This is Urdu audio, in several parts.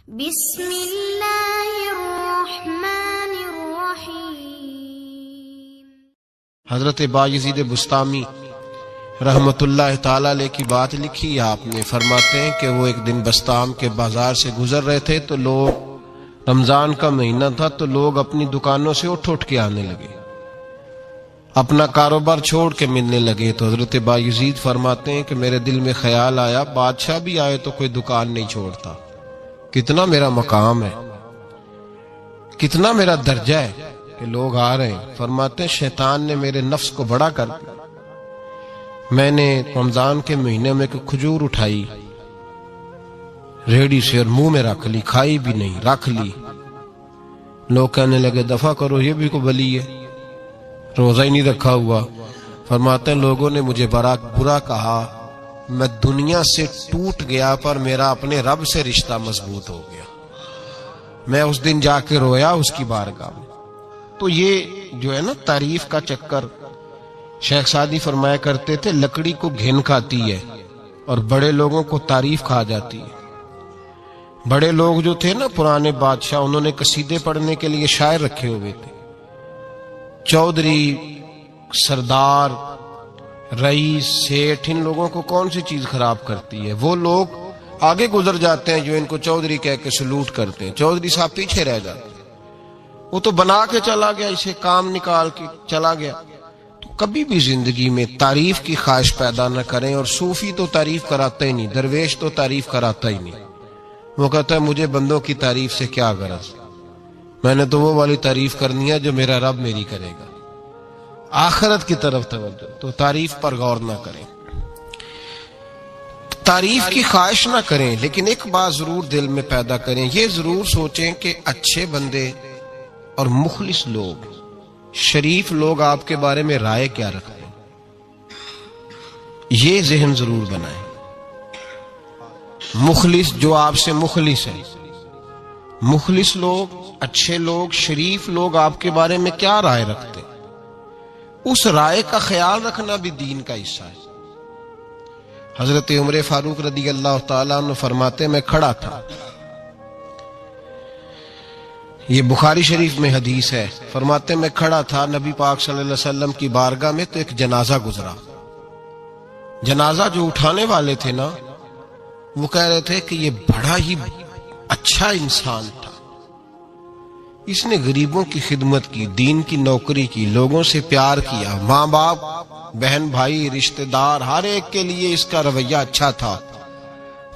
بسم اللہ الرحمن الرحیم۔ حضرت بایزید بسطامی رحمت اللہ تعالی علیہ کی بات لکھی آپ نے، فرماتے ہیں کہ وہ ایک دن بسطام کے بازار سے گزر رہے تھے تو لوگ، رمضان کا مہینہ تھا تو لوگ اپنی دکانوں سے اٹھ کے آنے لگے، اپنا کاروبار چھوڑ کے ملنے لگے۔ تو حضرت بایزید فرماتے ہیں کہ میرے دل میں خیال آیا، بادشاہ بھی آئے تو کوئی دکان نہیں چھوڑتا، کتنا میرا مقام ہے، کتنا میرا درجہ ہے کہ لوگ آ رہے ہیں۔ فرماتے ہیں شیطان نے میرے نفس کو بڑا کر دیا، میں نے رمضان کے مہینے میں کوئی کھجور اٹھائی ریڑی سے اور منہ میں رکھ لی، کھائی بھی نہیں، رکھ لی۔ لوگ کہنے لگے دفع کرو، یہ بھی کو بلی ہے، روزہ ہی نہیں رکھا ہوا۔ فرماتے ہیں لوگوں نے مجھے برا کہا، میں دنیا سے ٹوٹ گیا پر میرا اپنے رب سے رشتہ مضبوط ہو گیا۔ میں اس دن جا کے رویا اس کی بارگاہ میں۔ تو یہ جو ہے نا تعریف کا چکر، شیخ سعدی فرمایا کرتے تھے لکڑی کو گھن کھاتی ہے اور بڑے لوگوں کو تعریف کھا جاتی ہے۔ بڑے لوگ جو تھے نا پرانے بادشاہ، انہوں نے قصیدے پڑھنے کے لیے شاعر رکھے ہوئے تھے، چودھری، سردار، رئیس، سیٹھ، ان لوگوں کو کون سی چیز خراب کرتی ہے؟ وہ لوگ آگے گزر جاتے ہیں جو ان کو چودھری کہہ کے سلوٹ کرتے ہیں، چودھری صاحب پیچھے رہ جاتے ہیں، وہ تو بنا کے چلا گیا، اسے کام نکال کے چلا گیا۔ تو کبھی بھی زندگی میں تعریف کی خواہش پیدا نہ کریں، اور صوفی تو تعریف کراتا ہی نہیں، درویش تو تعریف کراتا ہی نہیں۔ وہ کہتا ہے مجھے بندوں کی تعریف سے کیا غرض، میں نے تو وہ والی تعریف کرنی ہے جو میرا رب میری کرے گا۔ آخرت کی طرف توجہ، تو تعریف پر غور نہ کریں، تعریف کی خواہش نہ کریں، لیکن ایک بات ضرور دل میں پیدا کریں، یہ ضرور سوچیں کہ اچھے بندے اور مخلص لوگ، شریف لوگ آپ کے بارے میں رائے کیا رکھتے ہیں، یہ ذہن ضرور بنائیں۔ مخلص جو آپ سے مخلص ہے، مخلص لوگ، اچھے لوگ، شریف لوگ آپ کے بارے میں کیا رائے رکھتے ہیں، اس رائے کا خیال رکھنا بھی دین کا حصہ ہے۔ حضرت عمر فاروق رضی اللہ تعالیٰ عنہ فرماتے میں کھڑا تھا، یہ بخاری شریف میں حدیث ہے، فرماتے میں کھڑا تھا نبی پاک صلی اللہ علیہ وسلم کی بارگاہ میں تو ایک جنازہ گزرا۔ جنازہ جو اٹھانے والے تھے نا، وہ کہہ رہے تھے کہ یہ بڑا ہی اچھا انسان تھا، اس نے غریبوں کی خدمت کی، دین کی نوکری کی، لوگوں سے پیار کیا، ماں باپ، بہن بھائی، رشتہ دار، ہر ایک کے لیے اس کا رویہ اچھا تھا۔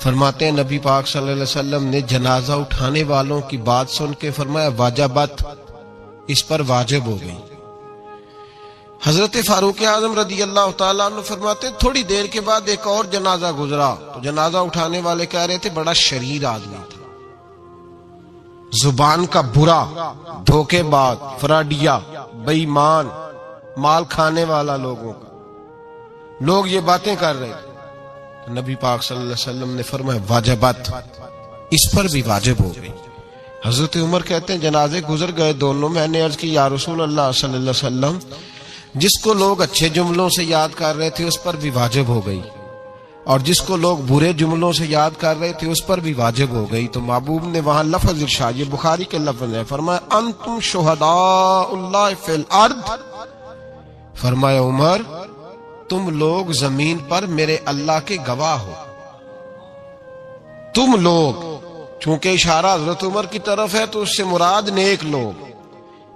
فرماتے ہیں نبی پاک صلی اللہ علیہ وسلم نے جنازہ اٹھانے والوں کی بات سن کے فرمایا واجبت، اس پر واجب ہو گئی۔ حضرت فاروق اعظم رضی اللہ تعالیٰ عنہ فرماتے ہیں تھوڑی دیر کے بعد ایک اور جنازہ گزرا، تو جنازہ اٹھانے والے کہہ رہے تھے بڑا شریر آدمی تھا، زبان کا برا، دھوکے باز، فراڈیا، بے ایمان، مال کھانے والا لوگوں کا، لوگ یہ باتیں کر رہے تھے۔ تو نبی پاک صلی اللہ علیہ وسلم نے فرمایا واجبت، اس پر بھی واجب ہو گئی۔ حضرت عمر کہتے ہیں جنازے گزر گئے دونوں، میں نے عرض کی یا رسول اللہ صلی اللہ علیہ وسلم، جس کو لوگ اچھے جملوں سے یاد کر رہے تھے اس پر بھی واجب ہو گئی، اور جس کو لوگ برے جملوں سے یاد کر رہے تھے اس پر بھی واجب ہو گئی۔ تو محبوب نے وہاں لفظ ارشاد، یہ بخاری کے لفظ ہے، فرمایا انتم شہداء اللہ فی الارض، فرمایا عمر تم لوگ زمین پر میرے اللہ کے گواہ ہو، تم لوگ، چونکہ اشارہ حضرت عمر کی طرف ہے تو اس سے مراد نیک لوگ،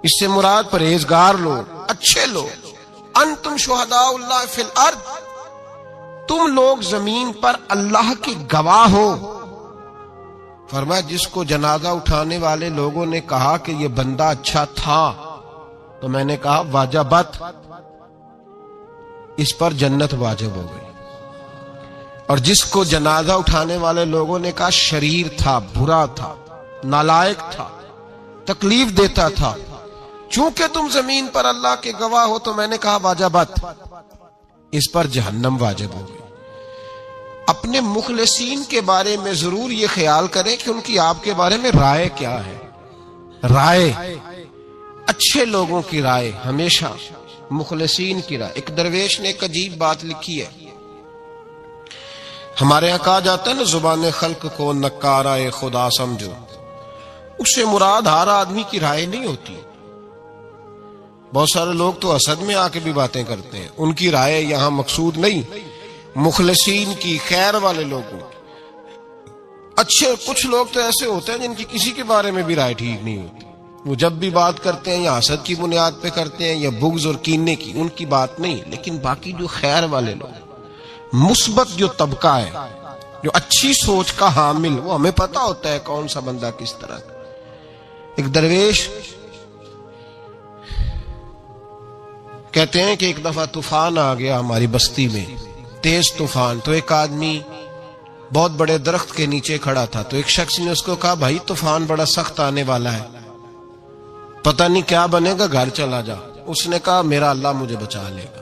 اس سے مراد پرہیزگار لوگ، اچھے لوگ۔ انتم شہداء اللہ فی الارض، تم لوگ زمین پر اللہ کے گواہ ہو۔ فرمایا جس کو جنازہ اٹھانے والے لوگوں نے کہا کہ یہ بندہ اچھا تھا، تو میں نے کہا واجبت، اس پر جنت واجب ہو گئی۔ اور جس کو جنازہ اٹھانے والے لوگوں نے کہا شریر تھا، برا تھا، نالائق تھا، تکلیف دیتا تھا، چونکہ تم زمین پر اللہ کے گواہ ہو، تو میں نے کہا واجبت، اس پر جہنم واجب ہو گئی۔ اپنے مخلصین کے بارے میں ضرور یہ خیال کریں کہ ان کی آپ کے بارے میں رائے کیا ہے۔ رائے، اچھے لوگوں کی رائے، ہمیشہ مخلصین کی رائے۔ ایک درویش نے ایک عجیب بات لکھی ہے، ہمارے یہاں کہا جاتا ہے نا زبان خلق کو نکارہ خدا سمجھو، اس سے مراد ہر آدمی کی رائے نہیں ہوتی. بہت سارے لوگ تو حسد میں آ کے بھی باتیں کرتے ہیں، ان کی رائے یہاں مقصود نہیں، مخلصین کی، خیر والے لوگوں کی. اچھے کچھ لوگ تو ایسے ہوتے ہیں جن کی کسی کے بارے میں بھی رائے ٹھیک نہیں ہوتی، وہ جب بھی بات کرتے ہیں یا حسد کی بنیاد پہ کرتے ہیں یا بغض اور کینے کی، ان کی بات نہیں. لیکن باقی جو خیر والے لوگ، مثبت جو طبقہ ہے، جو اچھی سوچ کا حامل، وہ ہمیں پتہ ہوتا ہے کون سا بندہ کس طرح کا. ایک درویش کہتے ہیں کہ ایک دفعہ طوفان آ گیا ہماری بستی میں، تیز طوفان. تو ایک آدمی بہت بڑے درخت کے نیچے کھڑا تھا، تو ایک شخص نے اس کو کہا بھائی طوفان بڑا سخت آنے والا ہے، پتہ نہیں کیا بنے گا، گھر چلا جا. اس نے کہا میرا اللہ مجھے بچا لے گا.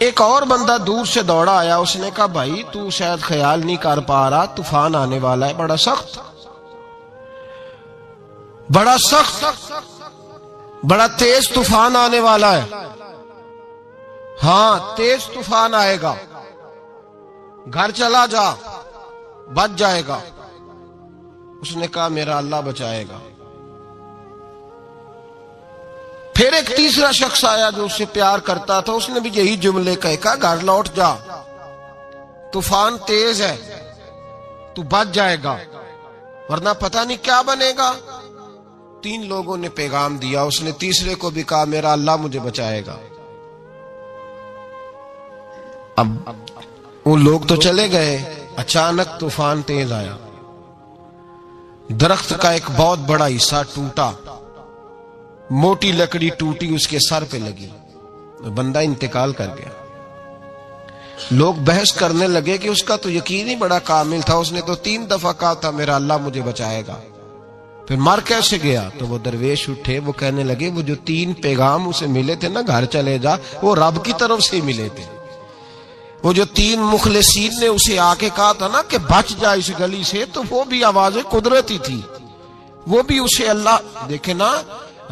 ایک اور بندہ دور سے دوڑا آیا، اس نے کہا بھائی تو شاید خیال نہیں کر پا رہا، طوفان آنے والا ہے بڑا سخت، بڑا سخت، بڑا تیز طوفان آنے والا ہے. ہاں تیز طوفان آئے گا، گھر چلا جا، بچ جائے گا. اس نے کہا میرا اللہ بچائے گا. پھر ایک تیسرا شخص آیا جو اس سے پیار کرتا تھا، اس نے بھی یہی جملے کہا گھر لوٹ جا، طوفان تیز ہے، تو بچ جائے گا ورنہ پتہ نہیں کیا بنے گا. 3 لوگوں نے پیغام دیا، اس نے تیسرے کو بھی کہا میرا اللہ مجھے بچائے گا. اب وہ لوگ تو چلے گئے، اچانک طوفان تیز آیا، درخت کا ایک بہت بڑا حصہ ٹوٹا، موٹی لکڑی ٹوٹی، اس کے سر پہ لگی، بندہ انتقال کر گیا. لوگ بحث کرنے لگے کہ اس کا تو یقین ہی بڑا کامل تھا، اس نے تو 3 دفعہ کہا تھا میرا اللہ مجھے بچائے گا، پھر مر کیسے گیا؟ تو وہ درویش اٹھے، وہ کہنے لگے وہ جو 3 پیغام اسے ملے تھے نا، گھر چلے جا، وہ رب کی طرف سے ملے تھے. وہ جو 3 مخلصین نے اسے آ کے کہا تھا نا کہ بچ جا اس گلی سے، تو وہ بھی آواز قدرتی تھی، وہ بھی اسے اللہ. دیکھے نا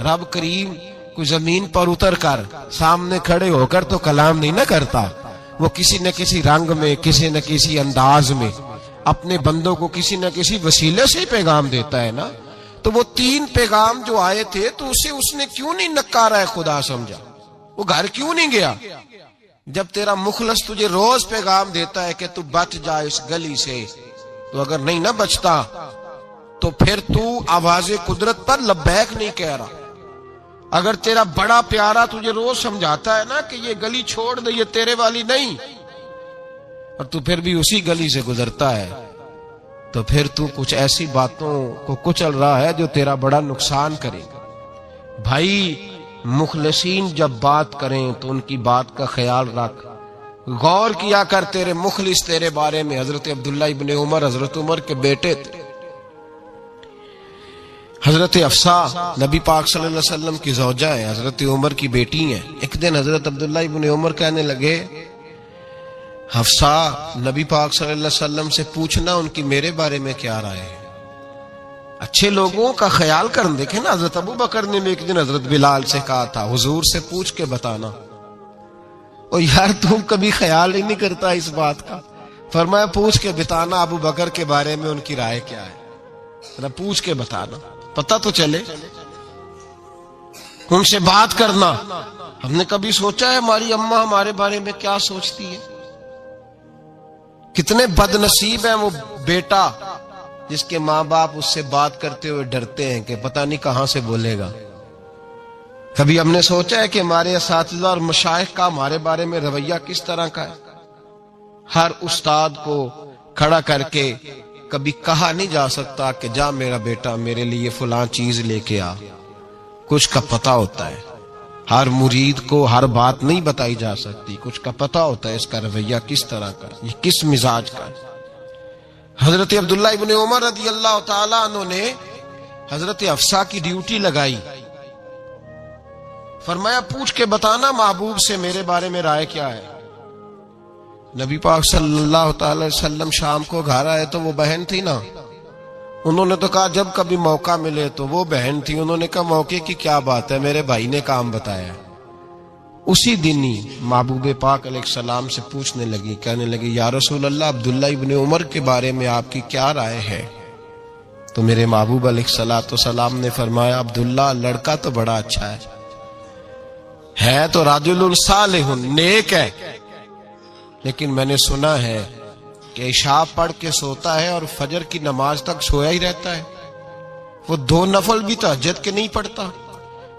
رب کریم کوئی زمین پر اتر کر سامنے کھڑے ہو کر تو کلام نہیں نہ کرتا، وہ کسی نہ کسی رنگ میں، کسی نہ کسی انداز میں اپنے بندوں کو کسی نہ کسی وسیلے سے پیغام دیتا ہے نا. تو وہ 3 پیغام جو آئے تھے تو اسے اس نے کیوں نہیں نکارا ہے خدا سمجھا؟ وہ گھر کیوں نہیں گیا؟ جب تیرا مخلص تجھے روز پیغام دیتا ہے کہ تو بچ جا اس گلی سے، تو اگر نہیں نہ بچتا تو پھر تو آواز قدرت پر لبیک نہیں کہہ رہا. اگر تیرا بڑا پیارا تجھے روز سمجھاتا ہے نا کہ یہ گلی چھوڑ دے، یہ تیرے والی نہیں، اور تو پھر بھی اسی گلی سے گزرتا ہے، تو پھر تو کچھ ایسی باتوں کو کچل رہا ہے جو تیرا بڑا نقصان کرے گا. بھائی مخلصین جب بات کریں تو ان کی بات کا خیال رکھ، غور کیا کر. تیرے مخلص تیرے بارے میں حضرت عبداللہ ابن عمر، حضرت عمر کے بیٹے تھے، حضرت حفصہ نبی پاک صلی اللہ علیہ وسلم کی زوجہ ہیں، حضرت عمر کی بیٹی ہیں. ایک دن حضرت عبداللہ ابن عمر کہنے لگے حفصہ نبی پاک صلی اللہ علیہ وسلم سے پوچھنا ان کی میرے بارے میں کیا رائے ہے. اچھے لوگوں کا خیال کر. دیکھیں نا حضرت ابو بکر نے بھی ایک دن حضرت بلال سے کہا تھا حضور سے پوچھ کے بتانا. او یار تم کبھی خیال ہی نہیں کرتا اس بات کا. فرمایا پوچھ کے بتانا ابو بکر کے بارے میں ان کی رائے کیا ہے، پوچھ کے بتانا، پتہ تو چلے. ان سے بات کرنا. ہم نے کبھی سوچا ہے ہماری اماں ہمارے بارے میں کیا سوچتی ہے؟ کتنے بد نصیب ہیں وہ بیٹا جس کے ماں باپ اس سے بات کرتے ہوئے ڈرتے ہیں کہ پتہ نہیں کہاں سے بولے گا. کبھی ہم نے سوچا ہے کہ ہمارے اساتذہ اور مشائخ کا ہمارے بارے میں رویہ کس طرح کا ہے؟ ہر استاد کو کھڑا کر کے کبھی کہا نہیں جا سکتا کہ جا میرا بیٹا میرے لیے فلاں چیز لے کے آ. کچھ کا پتہ ہوتا ہے. ہر مرید کو ہر بات نہیں بتائی جا سکتی، کچھ کا پتہ ہوتا ہے اس کا رویہ کس طرح کا، یہ کس مزاج کا ہے. حضرت عبداللہ ابن عمر رضی اللہ تعالیٰ عنہ نے حضرت حفصہ کی ڈیوٹی لگائی. فرمایا پوچھ کے بتانا محبوب سے میرے بارے میں رائے کیا ہے. نبی پاک صلی اللہ تعالی علیہ وسلم شام کو گھر آئے تو وہ بہن تھی نا، انہوں نے تو کہا جب کبھی موقع ملے تو وہ بہن تھی. انہوں نے کہا موقع کی کیا بات ہے، میرے بھائی نے کام بتایا. اسی دن ہی محبوب پاک علیہ السلام سے پوچھنے لگی، کہنے لگی یا رسول اللہ عبداللہ ابن عمر کے بارے میں آپ کی کیا رائے ہے؟ تو میرے محبوب علیہ السلام نے فرمایا عبداللہ لڑکا تو بڑا اچھا ہے تو رجل صالح نیک ہے، لیکن میں نے سنا ہے کہ عشاء پڑھ کے سوتا ہے اور فجر کی نماز تک سویا ہی رہتا ہے، وہ 2 نفل بھی تہجد کے نہیں پڑھتا۔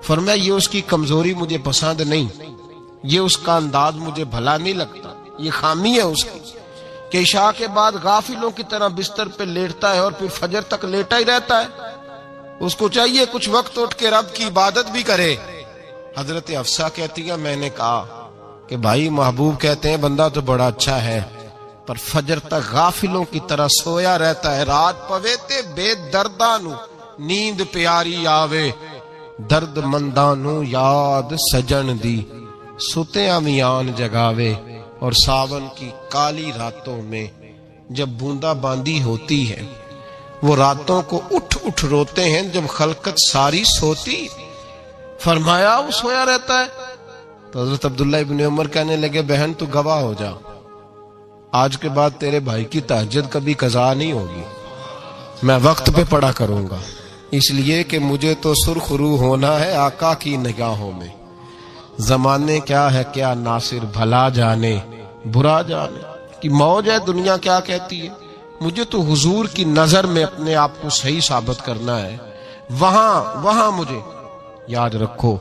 فرمایا یہ اس کی کمزوری مجھے پسند نہیں، یہ اس کا انداز مجھے بھلا نہیں لگتا، یہ خامی ہے اس کی کہ عشاء کے بعد غافلوں کی طرح بستر پہ لیٹتا ہے اور پھر فجر تک لیٹا ہی رہتا ہے۔ اس کو چاہیے کچھ وقت اٹھ کے رب کی عبادت بھی کرے۔ حضرت حفصہ کہتی ہے میں نے کہا کہ بھائی محبوب کہتے ہیں بندہ تو بڑا اچھا ہے پر فجر تک غافلوں کی طرح سویا رہتا ہے، رات پوے تے بے دردانو نیند پیاری آوے، درد مندانو یاد سجن دی ستیاں میان جگاوے۔ اور ساون کی کالی راتوں میں جب بوندا باندی ہوتی ہے وہ راتوں کو اٹھ اٹھ روتے ہیں جب خلقت ساری سوتی۔ فرمایا وہ سویا رہتا ہے۔ تو حضرت عبداللہ ابن عمر کہنے لگے بہن تو گواہ ہو جا، آج کے بعد تیرے بھائی کی تہجد کبھی قضا نہیں ہوگی، میں وقت پہ پڑھا کروں گا، اس لیے کہ مجھے تو سرخ روح ہونا ہے آقا کی نگاہوں میں۔ زمانے کیا ہے کیا ناصر بھلا جانے برا جانے کی موج ہے دنیا کیا کہتی ہے، مجھے تو حضور کی نظر میں اپنے آپ کو صحیح ثابت کرنا ہے، وہاں مجھے یاد رکھو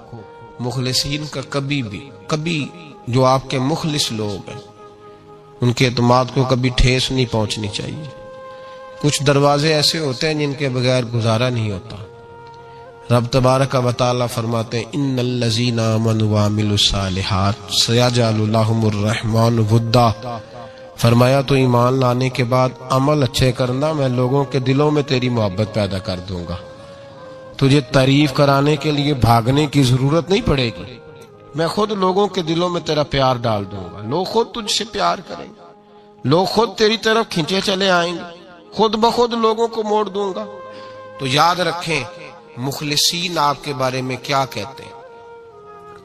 مخلصین کا کبھی جو آپ کے مخلص لوگ ہیں ان کے اعتماد کو کبھی ٹھیس نہیں پہنچنی چاہیے۔ کچھ دروازے ایسے ہوتے ہیں جن کے بغیر گزارا نہیں ہوتا۔ رب تبارک و تعالی فرماتے ہیں ان الذین آمنوا وعملوا الصالحات سیجعل لهم الرحمن ودا۔ فرمایا تو ایمان لانے کے بعد عمل اچھے کرنا، میں لوگوں کے دلوں میں تیری محبت پیدا کر دوں گا، تجھے تعریف کرانے کے لیے بھاگنے کی ضرورت نہیں پڑے گی، میں خود لوگوں کے دلوں میں تیرا پیار ڈال دوں گا، لوگ خود تجھ سے پیار کریں گے، لوگ خود تیری طرف کھینچے چلے آئیں گے، خود بخود لوگوں کو موڑ دوں گا۔ تو یاد رکھیں مخلصین آپ کے بارے میں کیا کہتے ہیں،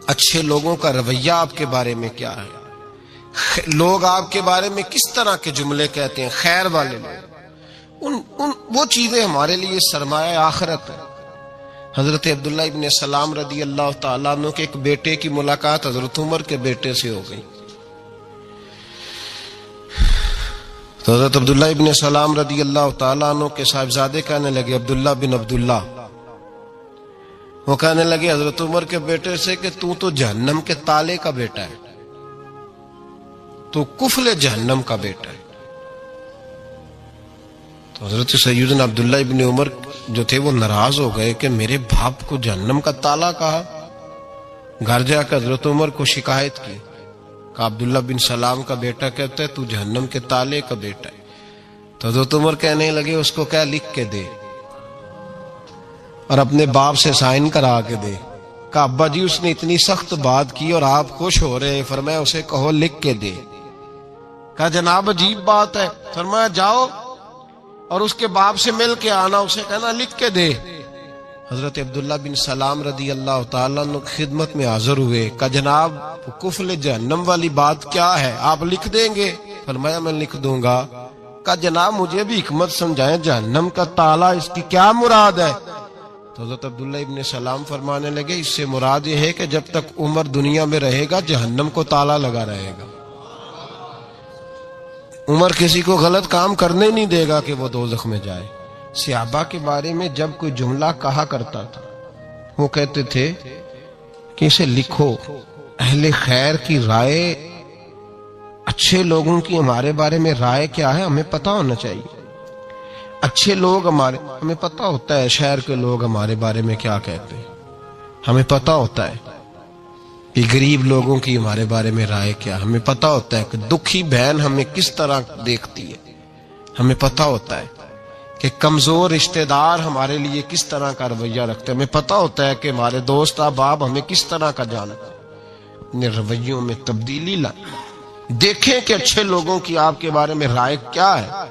اچھے لوگوں کا رویہ آپ کے بارے میں کیا ہے، لوگ آپ کے بارے میں کس طرح کے جملے کہتے ہیں، خیر والے لوگ، وہ چیزیں ہمارے لیے سرمایہ آخرت ہے۔ حضرت عبداللہ ابن سلام رضی اللہ تعالیٰ عنہ کے ایک بیٹے کی ملاقات حضرت عمر کے بیٹے سے ہو گئی۔ تو حضرت عبداللہ ابن سلام رضی اللہ تعالیٰ عنہ کے صاحبزادے کہنے لگے عبداللہ بن عبداللہ، وہ کہنے لگے حضرت عمر کے بیٹے سے کہ تو جہنم کے تالے کا بیٹا ہے، تو کفل جہنم کا بیٹا ہے۔ تو حضرت سیدنا عبداللہ ابن عمر جو تھے وہ ناراض ہو گئے کہ میرے باپ کو جہنم کا تالا کہا۔ گھر جا کر حضرت عمر کو شکایت کی، کہ عبداللہ بن سلام کا بیٹا کہتا ہے تو جہنم کے تالے کا بیٹا ہے۔ تو حضرت عمر کہنے لگے اس کو کیا لکھ کے دے اور اپنے باپ سے سائن کرا کے دے۔ کہ ابا جی اس نے اتنی سخت بات کی اور آپ خوش ہو رہے ہیں، فرمایا اسے کہو لکھ کے دے۔ کہا جناب عجیب بات ہے، فرمایا جاؤ اور اس کے باپ سے مل کے آنا، اسے کہنا لکھ کے دے۔ حضرت عبداللہ بن سلام رضی اللہ تعالیٰ عنہ خدمت میں حاضر ہوئے، کہا جناب کفل جہنم والی بات کیا ہے، آپ لکھ دیں گے؟ فرمایا میں لکھ دوں گا۔ کہا جناب مجھے بھی حکمت سمجھائیں، جہنم کا تالا اس کی کیا مراد ہے؟ تو حضرت عبداللہ ابن سلام فرمانے لگے اس سے مراد یہ ہے کہ جب تک عمر دنیا میں رہے گا جہنم کو تالا لگا رہے گا، عمر کسی کو غلط کام کرنے نہیں دے گا کہ وہ دوزخ میں جائے۔ صحابہ کے بارے میں جب کوئی جملہ کہا کرتا تھا وہ کہتے تھے کہ اسے لکھو، اہل خیر کی رائے، اچھے لوگوں کی ہمارے بارے میں رائے کیا ہے ہمیں پتہ ہونا چاہیے۔ اچھے لوگ ہمیں پتہ ہوتا ہے شہر کے لوگ ہمارے بارے میں کیا کہتے ہیں، ہمیں پتہ ہوتا ہے کہ غریب لوگوں کی ہمارے بارے میں رائے کیا، ہمیں پتہ ہوتا ہے کہ دکھی بہن ہمیں کس طرح دیکھتی ہے، ہمیں پتہ ہوتا ہے کہ کمزور رشتہ دار ہمارے لیے کس طرح کا رویہ رکھتے ہیں، ہمیں پتہ ہوتا ہے کہ ہمارے دوست احباب ہمیں کس طرح کا جانتے ہیں۔ اپنے رویوں میں تبدیلی لائیں، دیکھیں کہ اچھے لوگوں کی آپ کے بارے میں رائے کیا ہے،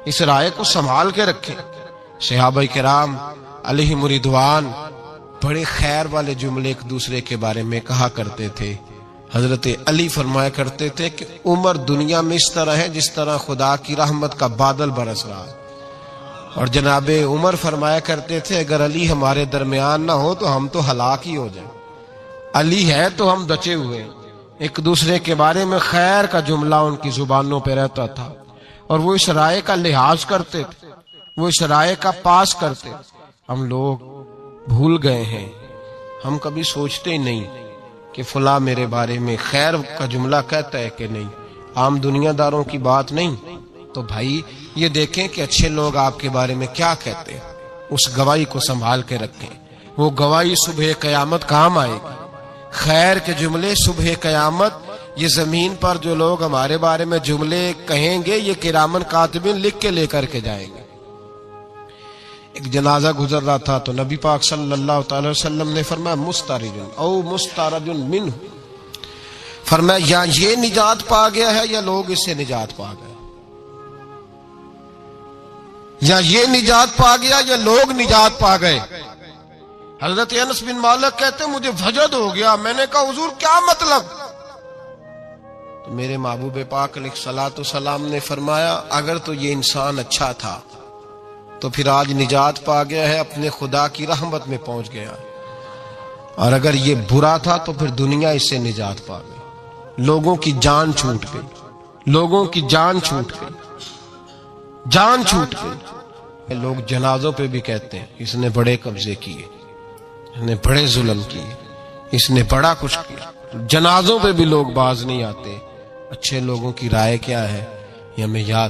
اس رائے کو سنبھال کے رکھیں۔ صحابہ کرام علیہم رضوان بڑے خیر والے جملے ایک دوسرے کے بارے میں کہا کرتے تھے۔ حضرت علی فرمایا کرتے تھے کہ عمر دنیا میں اس طرح ہے جس طرح خدا کی رحمت کا بادل برس رہا ہے، اور جناب عمر فرمایا کرتے تھے اگر علی ہمارے درمیان نہ ہو تو ہم تو ہلاک ہی ہو جائیں، علی ہے تو ہم بچے ہوئے ہیں۔ ایک دوسرے کے بارے میں خیر کا جملہ ان کی زبانوں پہ رہتا تھا، اور وہ اس رائے کا لحاظ کرتے تھے، وہ اس رائے کا پاس کرتے تھے۔ ہم لوگ بھول گئے ہیں، ہم کبھی سوچتے ہی نہیں کہ فلاں میرے بارے میں خیر کا جملہ کہتا ہے کہ نہیں، عام دنیا داروں کی بات نہیں۔ تو بھائی یہ دیکھیں کہ اچھے لوگ آپ کے بارے میں کیا کہتے ہیں، اس گواہی کو سنبھال کے رکھیں، وہ گواہی صبح قیامت کام آئے گی۔ خیر کے جملے صبح قیامت، یہ زمین پر جو لوگ ہمارے بارے میں جملے کہیں گے یہ کرامن کاتبین لکھ کے لے کر کے جائیں گے۔ ایک جنازہ گزر رہا تھا تو نبی پاک صلی اللہ تعالی وسلم نے فرمایا مسترج او مسترج منہ، فرمایا یا یہ نجات پا گیا ہے یا لوگ اس سے نجات پا گئے، یا یہ نجات پا گیا یا لوگ نجات پا گئے۔ حضرت انس بن مالک کہتے مجھے وجد ہو گیا، میں نے کہا حضور کیا مطلب؟ تو میرے محبوب پاک علیہ الصلوۃ والسلام نے فرمایا اگر تو یہ انسان اچھا تھا تو پھر آج نجات پا گیا ہے، اپنے خدا کی رحمت میں پہنچ گیا، اور اگر یہ برا تھا تو پھر دنیا اس سے نجات پا گئی، لوگوں کی جان چھوٹ گئی، لوگوں کی جان چھوٹ گئی، جان چھوٹ گئی۔ لوگ جنازوں پہ بھی کہتے ہیں اس نے بڑے قبضے کیے، اس نے بڑے ظلم کیے، اس نے بڑا کچھ کیا۔ جنازوں پہ بھی لوگ باز نہیں آتے۔ اچھے لوگوں کی رائے کیا ہے یہ ہمیں یاد،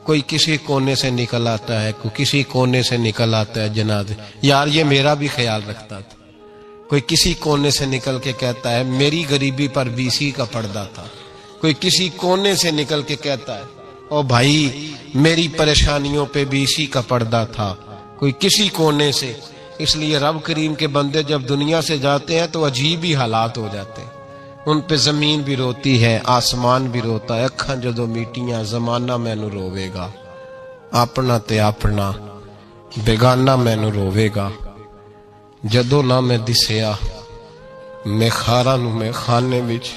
کوئی کسی کونے سے نکل آتا ہے، کوئی کسی کونے سے نکل آتا ہے جنازے، یار یہ میرا بھی خیال رکھتا تھا، کوئی کسی کونے سے نکل کے کہتا ہے میری غریبی پر BC کا پردہ تھا، کوئی کسی کونے سے نکل کے کہتا ہے او بھائی میری پریشانیوں پہ BC کا پردہ تھا، کوئی کسی کونے سے۔ اس لیے رب کریم کے بندے جب دنیا سے جاتے ہیں تو عجیب ہی حالات ہو جاتے ہیں، ان پہ زمین بھی روتی ہے، آسمان بھی روتا ہے، اکھاں جدو میٹیاں زمانہ مینو روے گا، اپنا تے اپنا بیگانہ مینو روے گا، جدو نہ میں دسیا میں خاراں نو میں خانے وچ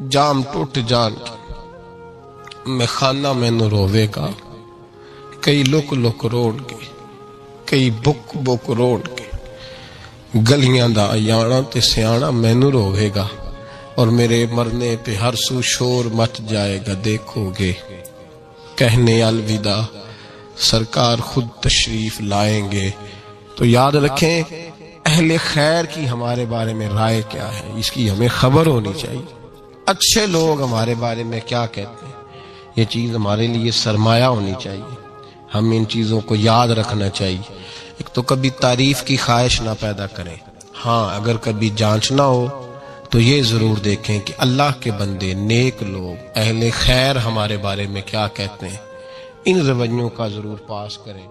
جام ٹوٹ جان میں خانہ مینو روے گا، کئی لک لک روڑ کے کئی بک بک روڑ کے گلیاں دا ایانا تے سیانا مینو روے گا، اور میرے مرنے پہ ہر سو شور مچ جائے گا، دیکھو گے کہنے الوداع سرکار خود تشریف لائیں گے۔ تو یاد رکھیں اہل خیر کی ہمارے بارے میں رائے کیا ہے، اس کی ہمیں خبر ہونی چاہیے، اچھے لوگ ہمارے بارے میں کیا کہتے ہیں، یہ چیز ہمارے لیے سرمایہ ہونی چاہیے، ہم ان چیزوں کو یاد رکھنا چاہیے۔ ایک تو کبھی تعریف کی خواہش نہ پیدا کریں، ہاں اگر کبھی جانچنا ہو تو یہ ضرور دیکھیں کہ اللہ کے بندے نیک لوگ اہل خیر ہمارے بارے میں کیا کہتے ہیں، ان رویوں کا ضرور پاس کریں۔